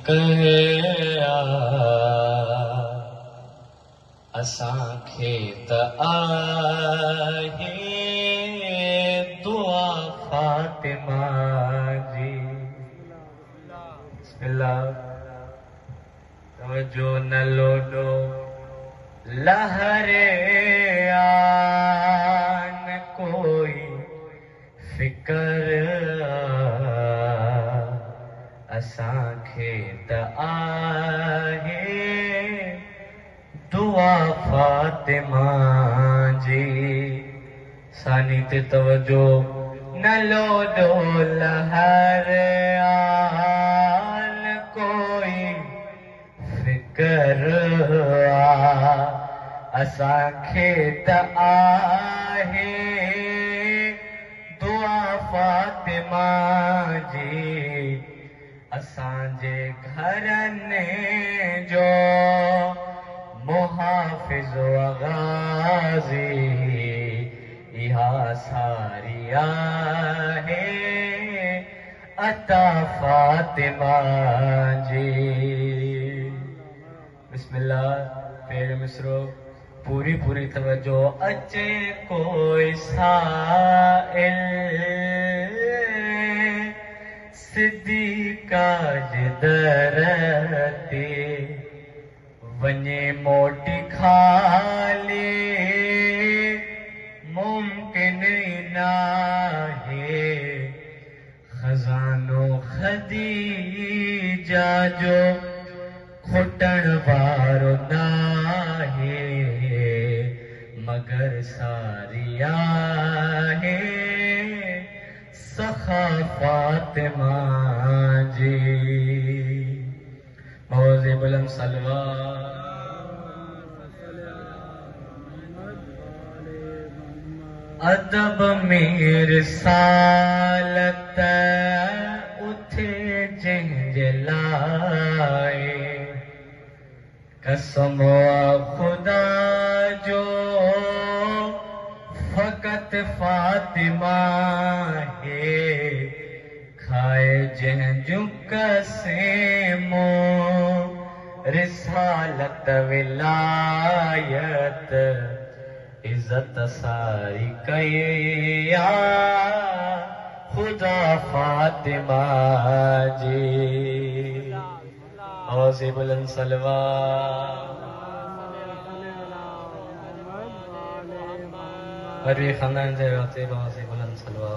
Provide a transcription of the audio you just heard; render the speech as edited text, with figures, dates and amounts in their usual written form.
कहे असांखे त आहे दुआ फातिमा जी। बिस्मिल्लाह तवज्जो न लोडो लहरे आन कोई फिकर असांखे त आहे दुआ फातिमा जी। सानी ते तवज्जो न लोडो लहरे आन कोई फिकर असांखे त आहे दुआ फातिमा जी। असांजे घरनि जो मुहाफ़िज़ गाज़ी इहा सारी आहे अता फातिमा जी। बिस्मिल्लाह पेर मिसरो पूरी पूरी तवज्जो। अचे कोई साइल सिद्दीक़ा जे दर ते वञे मोटी खाली मुमकिन ई नाहे। खज़ानो ख़दीजा जो खुटण वारो नाहे मगर सारी आहे सखा फातिमा जी। मौज़े बुलंद सलवा अदब में रिसालत उथे जंहिंजे लाए कसम खुदा जो फ़क़त फातिमा है खाए जंहिंजूं कसेमो रिसालत विलायत इज़्ज़त सारी कया खुदा फातिमा जी। आवाज़े बुलंद सलवा हर खानदान से आवाज़े बुलंद सलवा।